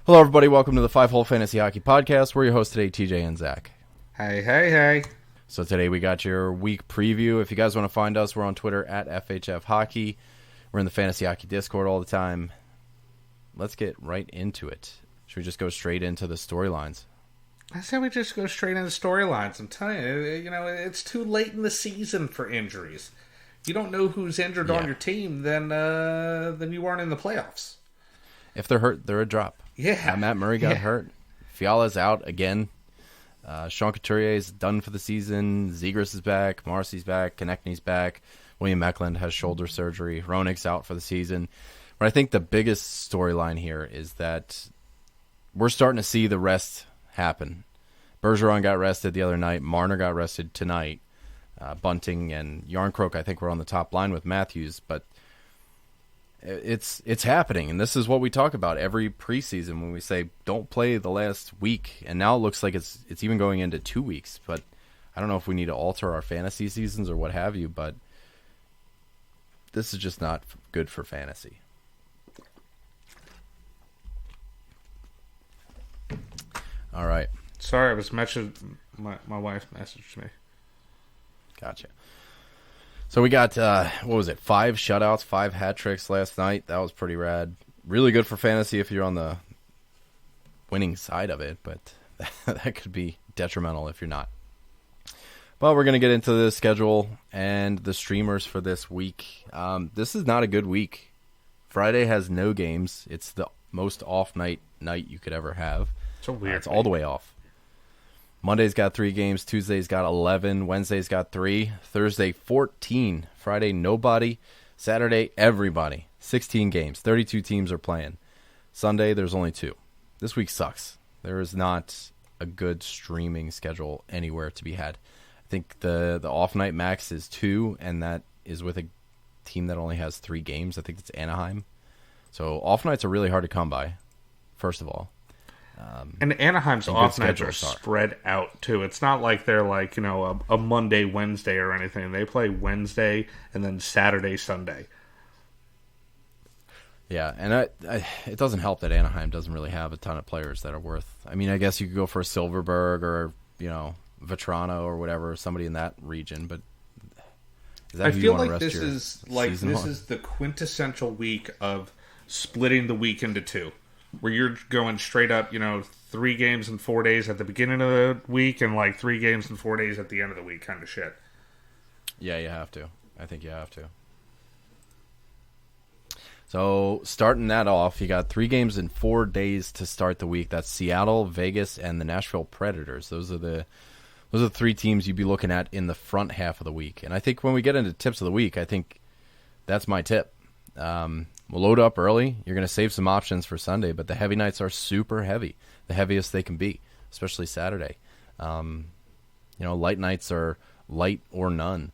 Hello, everybody. Welcome to the Five Hole Fantasy Hockey Podcast. We're your hosts today, TJ and Zach. Hey. So today we got your week preview. If you guys want to find us, we're on Twitter at FHF Hockey. We're in the Fantasy Hockey Discord all the time. Let's get right into it. Should we just go straight into the storylines? I say we just go straight into storylines. I'm telling you, it's too late in the season for injuries. You don't know who's injured on your team, then you aren't in the playoffs. If they're hurt, they're a drop. Yeah. Matt Murray got hurt. Fiala's out again. Sean Couturier is done for the season. Zegras is back. Marcy's back. Konechny's back. William Eklund has shoulder surgery. Hronek's out for the season. But I think the biggest storyline here is that we're starting to see the rest happen. Bergeron got rested the other night. Marner got rested tonight. Bunting and Yarncroke, I think, were on the top line with Matthews. But it's happening, and this is what we talk about every preseason when we say don't play the last week. And now it looks like it's even going into 2 weeks. But I don't know if we need to alter our fantasy seasons or what have you. But this is just not good for fantasy. All right. Sorry, I was my wife messaged me. Gotcha. So we got, 5 shutouts, 5 hat tricks last night. That was pretty rad. Really good for fantasy if you're on the winning side of it, but that could be detrimental if you're not. But we're going to get into the schedule and the streamers for this week. This is not a good week. Friday has no games. It's the most off night you could ever have. It's a weird It's all the way off. Monday's got 3 games. Tuesday's got 11. Wednesday's got 3. Thursday, 14. Friday, nobody. Saturday, everybody. 16 games. 32 teams are playing. Sunday, there's only 2. This week sucks. There is not a good streaming schedule anywhere to be had. I think the off night max is 2, and that is with a team that only has 3 games. I think it's Anaheim. So off nights are really hard to come by, first of all. And Anaheim's off nights are spread out, too. It's not like they're like, a Monday, Wednesday or anything. They play Wednesday and then Saturday, Sunday. Yeah, and it doesn't help that Anaheim doesn't really have a ton of players that are worth... I mean, I guess you could go for a Silverberg or, Vetrano or whatever, somebody in that region, but is that I who feel you want like to this rest your is like season this on? is the quintessential week of splitting the week into 2. Where you're going straight up, 3 games in 4 days at the beginning of the week and like 3 games in 4 days at the end of the week kind of shit. Yeah, you have to. I think you have to. So, starting that off, you got 3 games in 4 days to start the week. That's Seattle, Vegas, and the Nashville Predators. Those are the 3 teams you'd be looking at in the front half of the week. And I think when we get into tips of the week, I think that's my tip. We'll load up early. You're going to save some options for Sunday, but the heavy nights are super heavy, the heaviest they can be, especially Saturday. Light nights are light or none.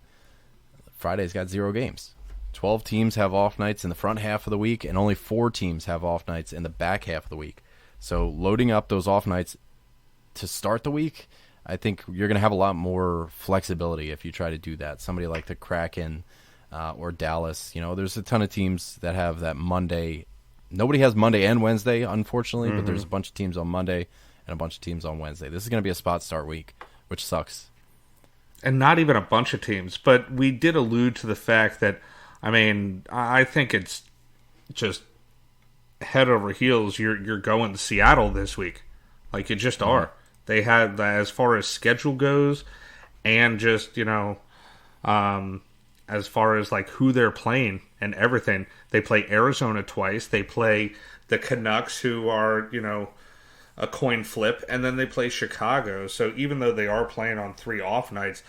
Friday's got 0 games. 12 teams have off nights in the front half of the week, and only 4 teams have off nights in the back half of the week. So loading up those off nights to start the week, I think you're going to have a lot more flexibility if you try to do that. Somebody like the Kraken or Dallas, there's a ton of teams that have that Monday. Nobody has Monday and Wednesday, unfortunately, but there's a bunch of teams on Monday and a bunch of teams on Wednesday. This is going to be a spot start week, which sucks. And not even a bunch of teams, but we did allude to the fact that, I think it's just head over heels. You're going to Seattle this week. Like, you just are. They had, as far as schedule goes, and just, as far as like who they're playing and everything. They play Arizona twice. They play the Canucks, who are, a coin flip, and then they play Chicago. So even though they are playing on 3 off nights,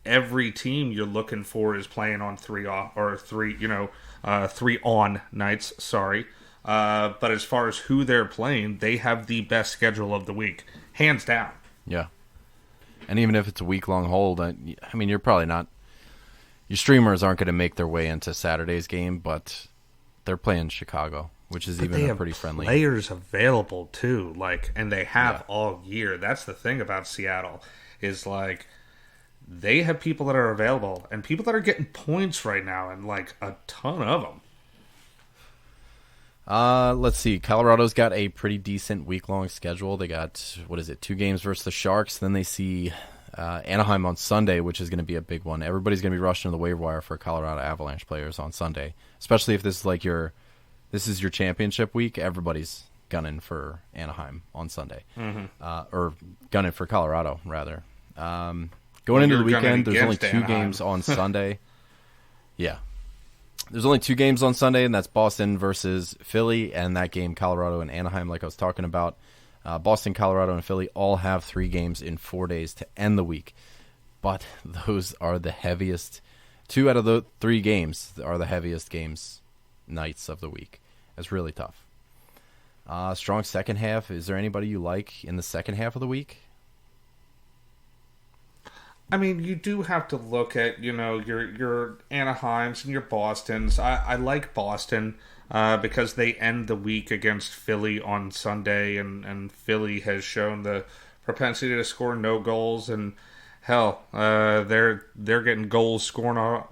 every team you're looking for is playing on 3 off or 3 on nights. Sorry. But as far as who they're playing, they have the best schedule of the week, hands down. Yeah. And even if it's a week-long hold, you're probably not... Your streamers aren't going to make their way into Saturday's game, but they're playing Chicago, which is even a pretty friendly. Players available too, and they have all year. That's the thing about Seattle is they have people that are available and people that are getting points right now, and a ton of them. Let's see. Colorado's got a pretty decent week-long schedule. They got, 2 games versus the Sharks. Then they see Anaheim on Sunday, which is going to be a big one. Everybody's going to be rushing to the waiver wire for Colorado Avalanche players on Sunday, especially if this is your championship week. Everybody's gunning for Anaheim on Sunday, or gunning for Colorado rather. Going into the weekend, there's only 2 games on Sunday. Yeah. There's only 2 games on Sunday, and that's Boston versus Philly, and that game, Colorado and Anaheim, like I was talking about. Boston, Colorado, and Philly all have 3 games in 4 days to end the week. But those are the heaviest. 2 out of the 3 games are the heaviest nights of the week. It's really tough. Strong second half. Is there anybody you like in the second half of the week? I mean, you do have to look at, your Anaheims and your Bostons. I like Boston because they end the week against Philly on Sunday, and Philly has shown the propensity to score no goals, and hell, they're getting goals scored on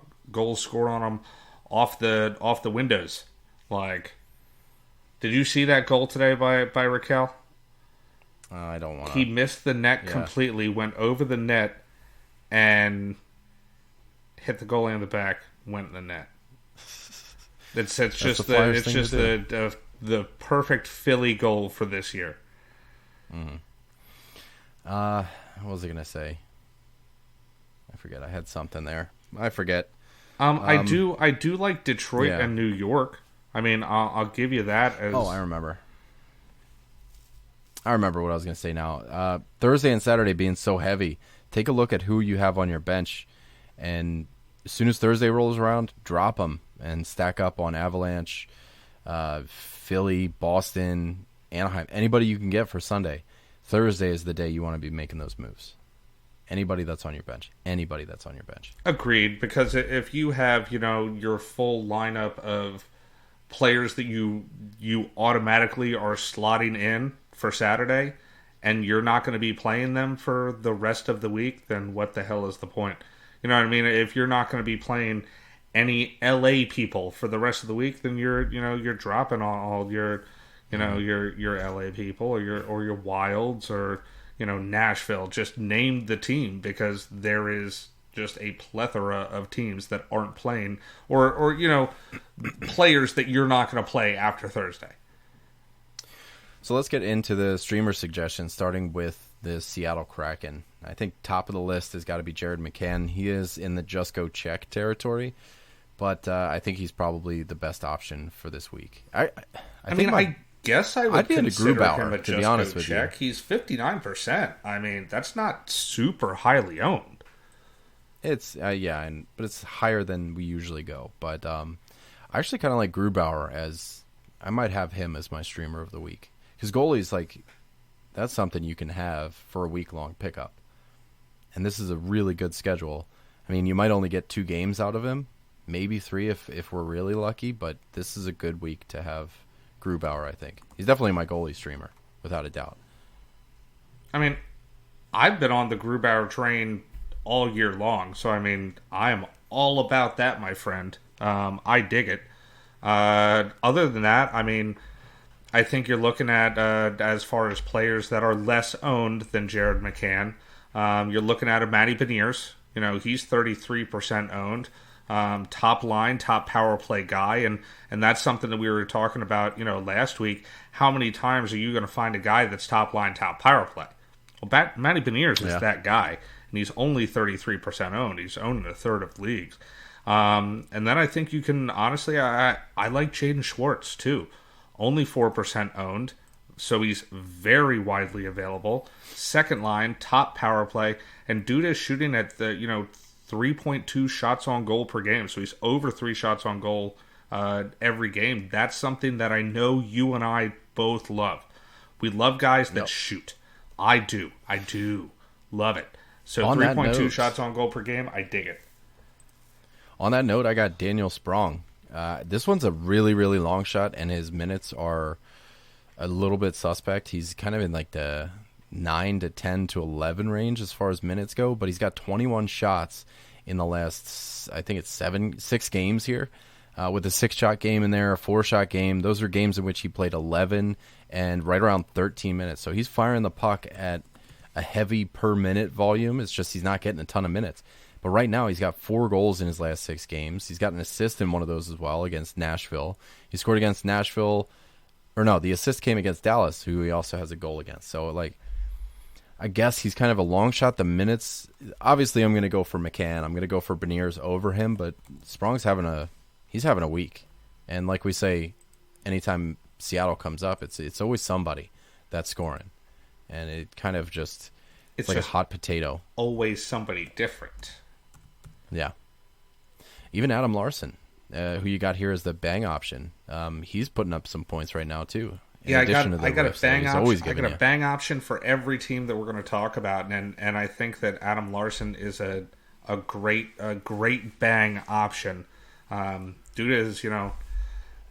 them off the windows. Like, did you see that goal today by Raquel? I don't want to. He missed the net completely, went over the net, and hit the goalie in the back, went in the net. It's just the perfect Philly goal for this year. What was I gonna say? I forget. I had something there. I forget. I do like Detroit and New York. I mean, I'll give you that. I remember. I remember what I was gonna say now. Thursday and Saturday being so heavy. Take a look at who you have on your bench, and as soon as Thursday rolls around, drop them and stack up on Avalanche, Philly, Boston, Anaheim, anybody you can get for Sunday. Thursday is the day you want to be making those moves. Anybody that's on your bench. Agreed, because if you have, your full lineup of players that you automatically are slotting in for Saturday, and you're not going to be playing them for the rest of the week, then what the hell is the point? You know what I mean? If you're not going to be playing any LA people for the rest of the week, then you're dropping all your LA people or your Wilds or Nashville. Just name the team, because there is just a plethora of teams that aren't playing or players that you're not going to play after Thursday. So let's get into the streamer suggestions, starting with the Seattle Kraken. I think top of the list has got to be Jared McCann. He is in the just go check territory, but I think he's probably the best option for this week. I guess I would I'd be consider Grubauer, him a to be honest with check. He's 59%. I mean, that's not super highly owned. It's but it's higher than we usually go. But I actually kind of like Grubauer as I might have him as my streamer of the week. Because goalies, that's something you can have for a week-long pickup. And this is a really good schedule. I mean, you might only get 2 games out of him, maybe 3 if we're really lucky, but this is a good week to have Grubauer, I think. He's definitely my goalie streamer, without a doubt. I mean, I've been on the Grubauer train all year long, so, I mean, I am all about that, my friend. I dig it. Other than that, I mean, I think you're looking at, as far as players that are less owned than Jared McCann, you're looking at a Matty Beniers. He's 33% owned. Top line, top power play guy, and that's something that we were talking about, last week. How many times are you going to find a guy that's top line, top power play? Well, Matty Beniers is that guy, and he's only 33% owned. He's owned in a third of leagues. And then I think you can, honestly, I like Jaden Schwartz, too. Only 4% owned, so he's very widely available. Second line, top power play, and dude is shooting at the 3.2 shots on goal per game, so he's over 3 shots on goal every game. That's something that I know you and I both love. We love guys that shoot. I do love it. So 3.2 shots on goal per game, I dig it. On that note, I got Daniel Sprong. This one's a really, really long shot, and his minutes are a little bit suspect. He's kind of in the 9 to 10 to 11 range as far as minutes go, but he's got 21 shots in the last, I think it's 6 games here. with a 6-shot game in there, a 4-shot game. Those are games in which he played 11 and right around 13 minutes. So he's firing the puck at a heavy per minute volume. It's just he's not getting a ton of minutes. But right now he's got 4 goals in his last 6 games. He's got an assist in one of those as well against Nashville. He scored against Nashville. Or no, the assist came against Dallas, who he also has a goal against. So, like, I guess he's kind of a long shot. The minutes, obviously I'm going to go for McCann. I'm going to go for Beniers over him, but Sprong's having a week. And like we say, anytime Seattle comes up, it's always somebody that's scoring. And it kind of it's like just a hot potato. Always somebody different. Yeah. Even Adam Larson, who you got here as the bang option. He's putting up some points right now too. I got a bang option for every team that we're going to talk about, and I think that Adam Larson is a great bang option due to his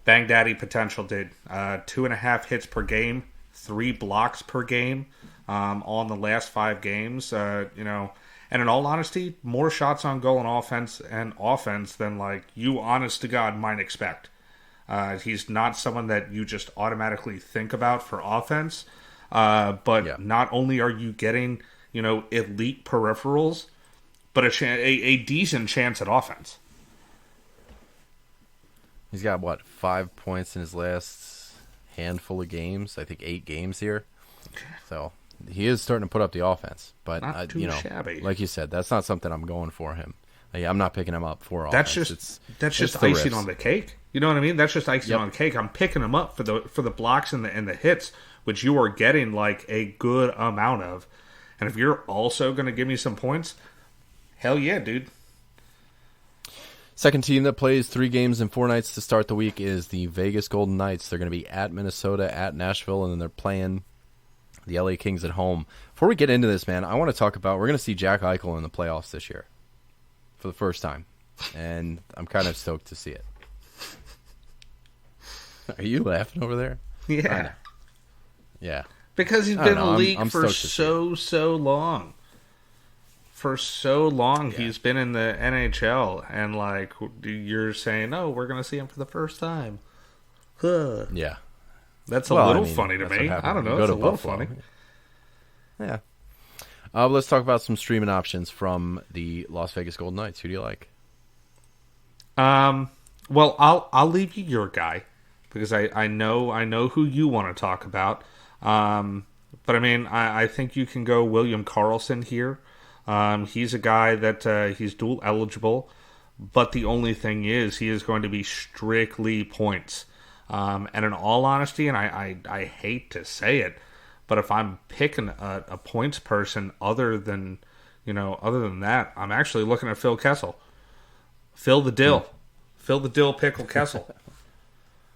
bang daddy potential. 2.5 hits per game, 3 blocks per game on the last 5 games. And in all honesty, more shots on goal and offense than like you honest to God might expect. He's not someone that you just automatically think about for offense, but not only are you getting elite peripherals, but a decent chance at offense. He's got 5 points in his last handful of games. I think 8 games here. So he is starting to put up the offense, but not too shabby. Like you said, that's not something I'm going for him. I'm not picking him up for offense. That's just icing on the cake. You know what I mean? That's just icing on the cake. I'm picking him up for the blocks and the hits, which you are getting like a good amount of. And if you're also going to give me some points, hell yeah, dude. Second team that plays 3 games in 4 nights to start the week is the Vegas Golden Knights. They're going to be at Minnesota, at Nashville, and then they're playing the LA Kings at home. Before we get into this, man, I want to talk about, we're going to see Jack Eichel in the playoffs this year for the first time, and I'm kind of stoked to see it. Are you laughing over there? Yeah. Yeah. Because he's been in the league for so long. For so long, he's been in the NHL, and like you're saying, oh, we're going to see him for the first time. Huh. Yeah. That's a little funny to me. I don't know. It's a little funny. Yeah. Let's talk about some streaming options from the Las Vegas Golden Knights. Who do you like? Well, I'll leave you your guy because I know who you want to talk about. But I mean, I think you can go William Karlsson here. He's a guy that he's dual eligible, but the only thing is he is going to be strictly points. And in all honesty, and I hate to say it, but if I'm picking a points person other than that, I'm actually looking at Phil Kessel. Phil the Dill. Phil the Dill Pickle Kessel.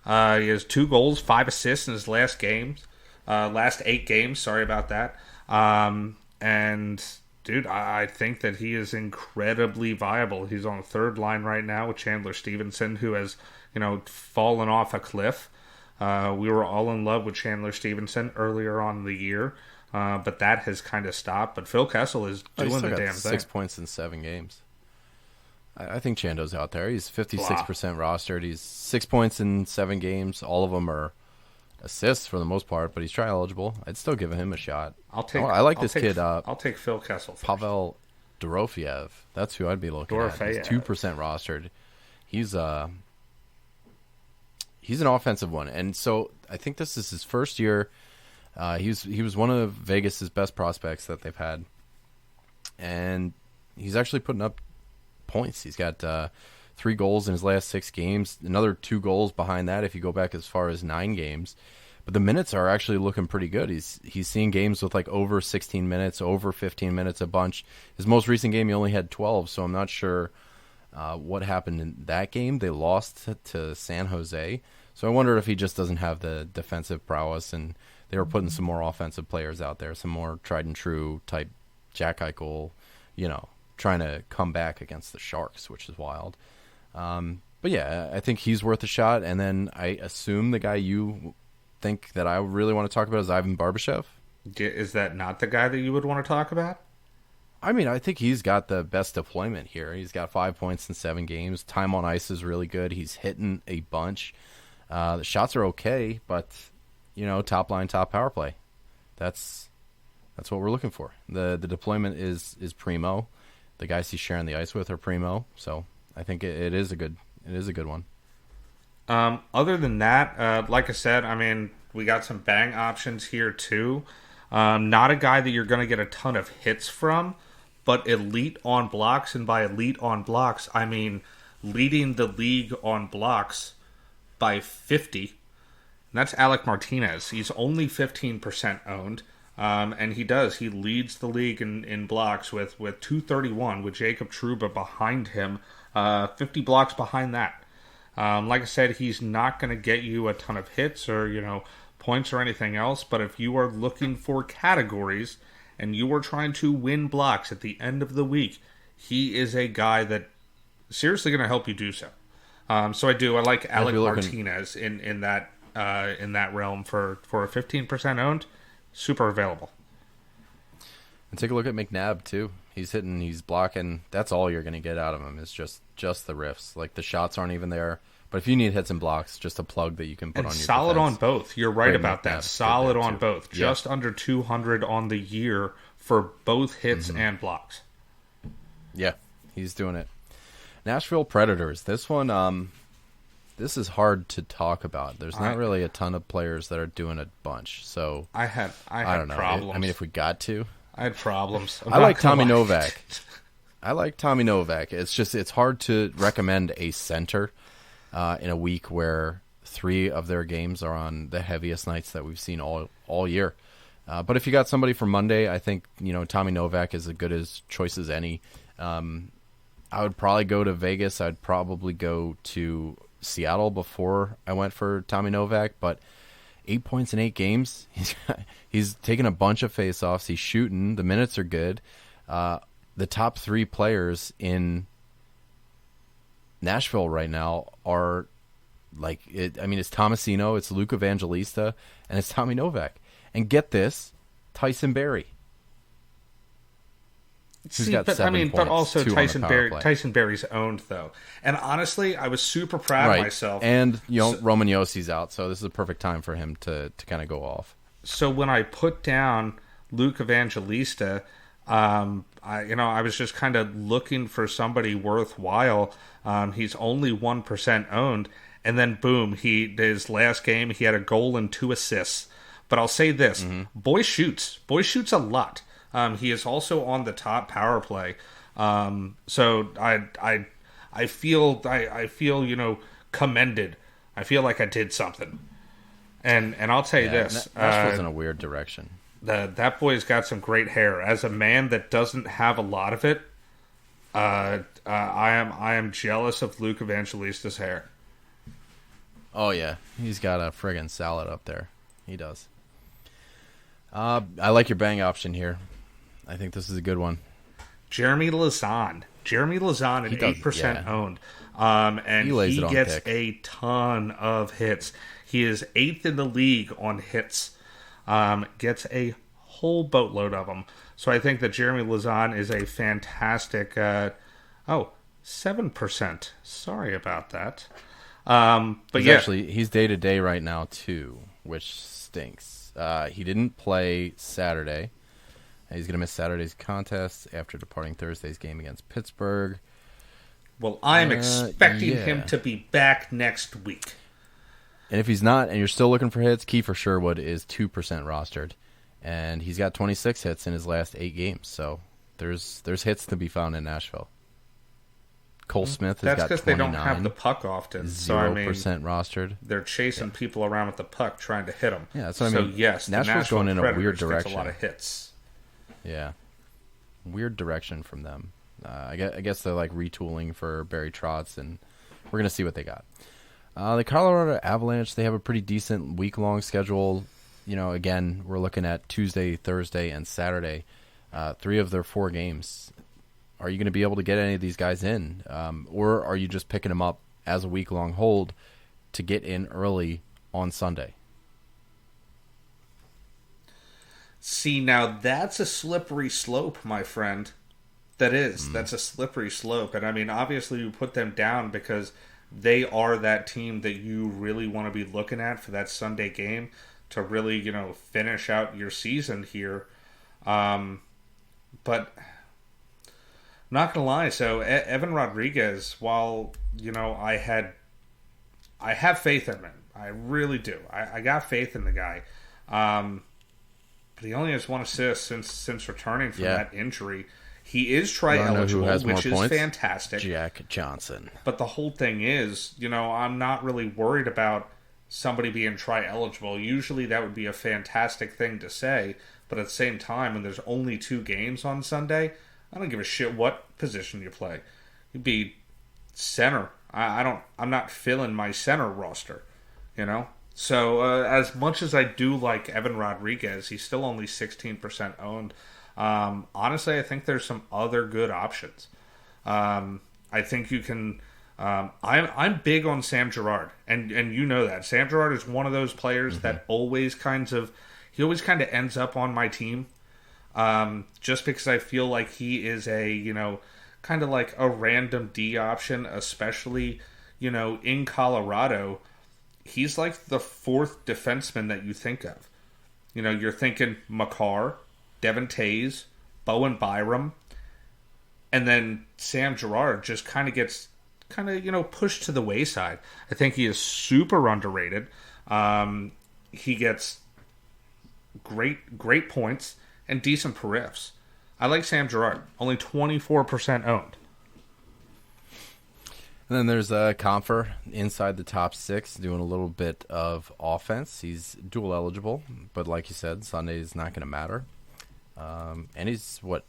He has 2 goals, 5 assists in his last 8 games. Sorry about that. And dude, I think that he is incredibly viable. He's on the 3rd line right now with Chandler Stevenson, who has fallen off a cliff. We were all in love with Chandler Stevenson earlier on in the year, but that has kind of stopped. But Phil Kessel is doing the damn thing. 6 points in 7 games. I think Chando's out there. He's 56% rostered. He's 6 points in 7 games. All of them are assists for the most part, but he's trial eligible. I'd still give him a shot. I like this kid. I'll take Phil Kessel first. Pavel Dorofeyev. That's who I'd be looking at. He's 2% rostered. He's an offensive one, and so I think this is his first year. He was one of Vegas's best prospects that they've had, and he's actually putting up points. He's got 3 goals in his last 6 games, another 2 goals behind that if you go back as far as 9 games. But the minutes are actually looking pretty good. He's seeing games with like over 16 minutes, over 15 minutes a bunch. His most recent game, he only had 12, so I'm not sure what happened in that game. They lost to San Jose. So I wonder if he just doesn't have the defensive prowess, and they were putting some more offensive players out there, some more tried and true type Jack Eichel, trying to come back against the Sharks, which is wild. But yeah, I think he's worth a shot. And then I assume the guy you think that I really want to talk about is Ivan Barbashev. Is that not the guy that you would want to talk about? I mean, I think he's got the best deployment here. He's got 5 points in 7 games. Time on ice is really good. He's hitting a bunch. The shots are okay, but top line, top power play. That's what we're looking for. The deployment is primo. The guys he's sharing the ice with are primo. So I think it is a good one. Other than that, like I said, I mean, we got some bang options here too. Not a guy that you're going to get a ton of hits from, but elite on blocks, and by elite on blocks, I mean leading the league on blocks by 50. And that's Alec Martinez. He's only 15% owned, and he leads the league in blocks with 231, with Jacob Trouba behind him, 50 blocks behind that. Like I said, he's not going to get you a ton of hits or, points or anything else, but if you are looking for categories and you are trying to win blocks at the end of the week, he is a guy that seriously going to help you do so. So I like Alec Martinez in that realm for a 15% owned, super available. And take a look at McNabb too. He's hitting, he's blocking. That's all you're going to get out of him is just the riffs. Like the shots aren't even there. But if you need hits and blocks, just a plug that you can put on your solid defense. On both. You're right about that. Solid on both. Yeah. Just under 200 on the year for both hits and blocks. Yeah, he's doing it. Nashville Predators. This one, this is hard to talk about. There's not really a ton of players that are doing a bunch. So I had don't know. problems. I mean, if we got to, I had problems. I like Tommy Novak. I like Tommy Novak. It's hard to recommend a center in a week where 3 of their games are on the heaviest nights that we've seen all year. But if you got somebody for Monday, I think Tommy Novak is as good as choice as any. I would probably go to Vegas. I'd probably go to Seattle before I went for Tommy Novak. But 8 points in 8 games. He's taking a bunch of faceoffs. He's shooting. The minutes are good. The top 3 players in Nashville right now are it's Tomasino, it's Luke Evangelista, and it's Tommy Novak. And get this, Tyson Barrie. But also Tyson Barrie's owned though. And honestly, I was super proud of myself. And Roman Yossi's out, so this is a perfect time for him to kind of go off. So when I put down Luke Evangelista, I was just kind of looking for somebody worthwhile. He's only 1% owned, and then boom, his last game he had a goal and 2 assists. But I'll say this: Boy shoots a lot. He is also on the top power play. So I feel commended. I feel like I did something. And I'll tell you this: Nashville's in a weird direction. That boy's got some great hair. As a man that doesn't have a lot of it, I am jealous of Luke Evangelista's hair. Oh yeah, he's got a friggin' salad up there. He does. I like your bang option here. I think this is a good one. Jeremy Lauzon at 8% owned, and he gets a ton of hits. He is 8th in the league on hits. Gets a whole boatload of them. So I think that Jeremy Lauzon is a fantastic... 7%. Sorry about that. But he's day-to-day right now, too, which stinks. He didn't play Saturday. He's going to miss Saturday's contest after departing Thursday's game against Pittsburgh. Well, I'm expecting him to be back next week. And if he's not, and you're still looking for hits, Kiefer Sherwood is 2% rostered. And he's got 26 hits in his last 8 games. So there's hits to be found in Nashville. Cole Smith has got 29. That's because they don't have the puck often. 0% rostered. They're chasing people around with the puck, trying to hit them. Yeah, that's what I mean. So, yes, Nashville's going in a weird direction. Gets a lot of hits. Yeah. Weird direction from them. I guess they're like retooling for Barry Trotz, and we're going to see what they got. The Colorado Avalanche, they have a pretty decent week-long schedule. Again, we're looking at Tuesday, Thursday, and Saturday. 3 of their 4 games. Are you going to be able to get any of these guys in? Or are you just picking them up as a week-long hold to get in early on Sunday? See, now that's a slippery slope, my friend. That's a slippery slope. And I mean, obviously you put them down because they are that team that you really want to be looking at for that Sunday game to really, finish out your season here. But not gonna lie, so Evan Rodriguez, while, I have faith in him. I really do. I got faith in the guy. But he only has one assist since returning from that injury. He is tri-eligible, which is fantastic. Jack Johnson. But the whole thing is, I'm not really worried about somebody being tri-eligible. Usually that would be a fantastic thing to say. But at the same time, when there's only 2 games on Sunday, I don't give a shit what position you play. You'd be center. I'm not filling my center roster, So as much as I do like Evan Rodriguez, he's still only 16% owned. Honestly, I think there's some other good options. I think you can. I'm big on Sam Girard, and you know that Sam Girard is one of those players that always kind of ends up on my team, just because I feel like he is a kind of like a random D option, especially in Colorado. He's like the 4th defenseman that you think of. You're thinking Makar, Devin Tays, Bowen Byram, and then Sam Girard just kind of gets pushed to the wayside. I think he is super underrated. He gets great points and decent periffs. I like Sam Girard, only 24% owned. And then there's Comfer inside the top 6, doing a little bit of offense. He's dual eligible, but like you said, Sunday is not going to matter. And he's on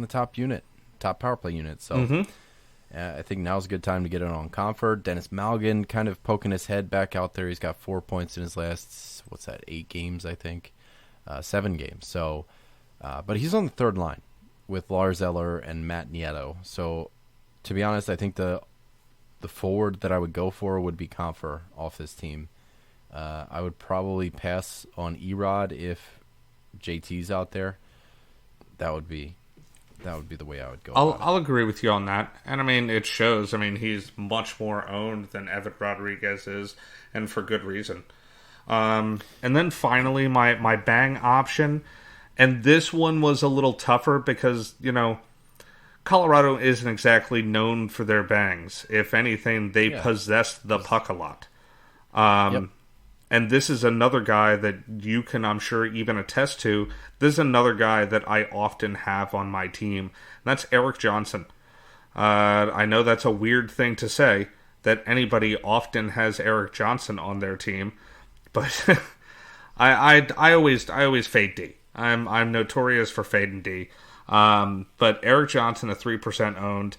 the top power play unit. So I think now's a good time to get it on Comfer. Dennis Malgin kind of poking his head back out there. He's got 4 points in his last 8 games, I think, 7 games. So, but he's on the 3rd line with Lars Eller and Matt Nieto. So, to be honest, I think the forward that I would go for would be Comfer off this team. I would probably pass on Erod if JT's out there. That would be the way I would go. I'll agree with you on that. And I mean, it shows. I mean, he's much more owned than Evan Rodriguez is, and for good reason. And then finally, my bang option, and this one was a little tougher because, Colorado isn't exactly known for their bangs. If anything, they possess the puck a lot. And this is another guy that you can, I'm sure, even attest to. This is another guy that I often have on my team. And that's Eric Johnson. I know that's a weird thing to say, that anybody often has Eric Johnson on their team. But I always fade D. I'm notorious for fading D. But Eric Johnson, a 3% owned.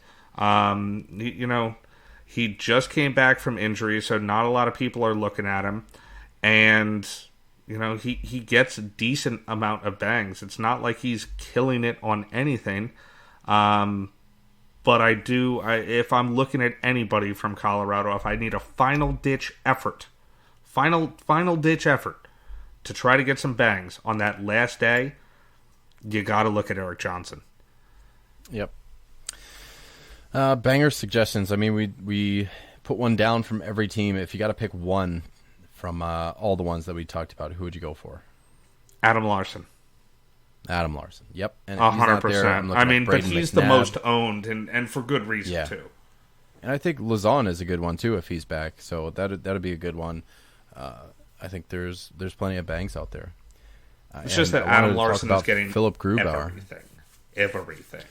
He just came back from injury, so not a lot of people are looking at him. And, he gets a decent amount of bangs. It's not like he's killing it on anything. But if I'm looking at anybody from Colorado, if I need a final ditch effort to try to get some bangs on that last day, you got to look at Eric Johnson. Yep. Banger suggestions. I mean, we put one down from every team. If you got to pick one from all the ones that we talked about, who would you go for? Adam Larson. Yep. And 100%. I mean, but he's the most owned, and for good reason, too. And I think Lazon is a good one, too, if he's back. So that'd be a good one. I think there's plenty of bangs out there. It's just that Adam Larson is getting Philip Grubauer. Everything.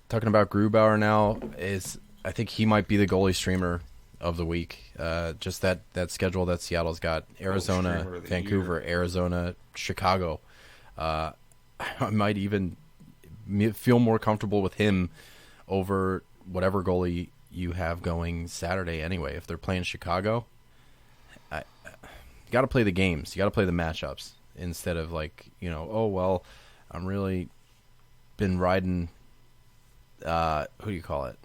Talking about Grubauer now, I think he might be the goalie streamer of the week. Just that schedule that Seattle's got: Arizona, Vancouver, Arizona, Chicago. I might even feel more comfortable with him over whatever goalie you have going Saturday anyway. If they're playing Chicago, you got to play the games. You got to play the matchups instead of I'm really been riding, who do you call it?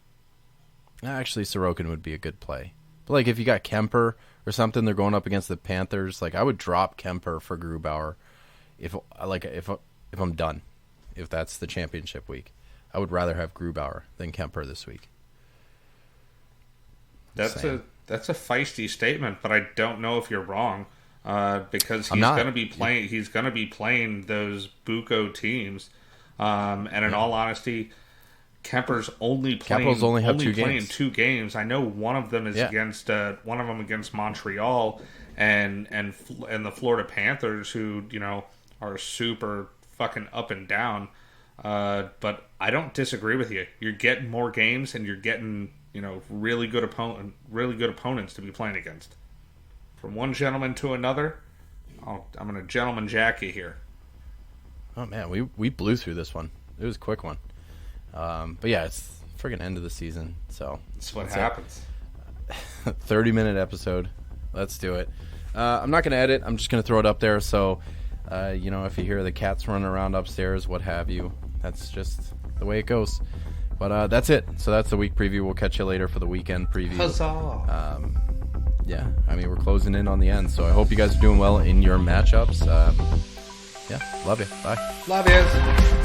Actually, Sorokin would be a good play. But if you got Kemper or something, they're going up against the Panthers. I would drop Kemper for Grubauer if I'm done. if that's the championship week. I would rather have Grubauer than Kemper this week. That's a feisty statement, but I don't know if you're wrong. Because he's going to be playing. He's going to be playing those Bucco teams, and in all honesty, Kemper's only playing two games. I know one of them is against Montreal and the Florida Panthers, who are super fucking up and down. But I don't disagree with you. You're getting more games, and you're getting really good opponents to be playing against. From one gentleman to another, I'm going to gentleman jack you here. Oh, man, we blew through this one. It was a quick one. But yeah, it's friggin' end of the season, so that's what happens. 30-minute episode. Let's do it. I'm not going to edit. I'm just going to throw it up there. So, if you hear the cats running around upstairs, what have you, that's just the way it goes. But that's it. So that's the week preview. We'll catch you later for the weekend preview. Huzzah! Yeah, I mean, we're closing in on the end, so I hope you guys are doing well in your matchups. Yeah, love you. Bye. Love you.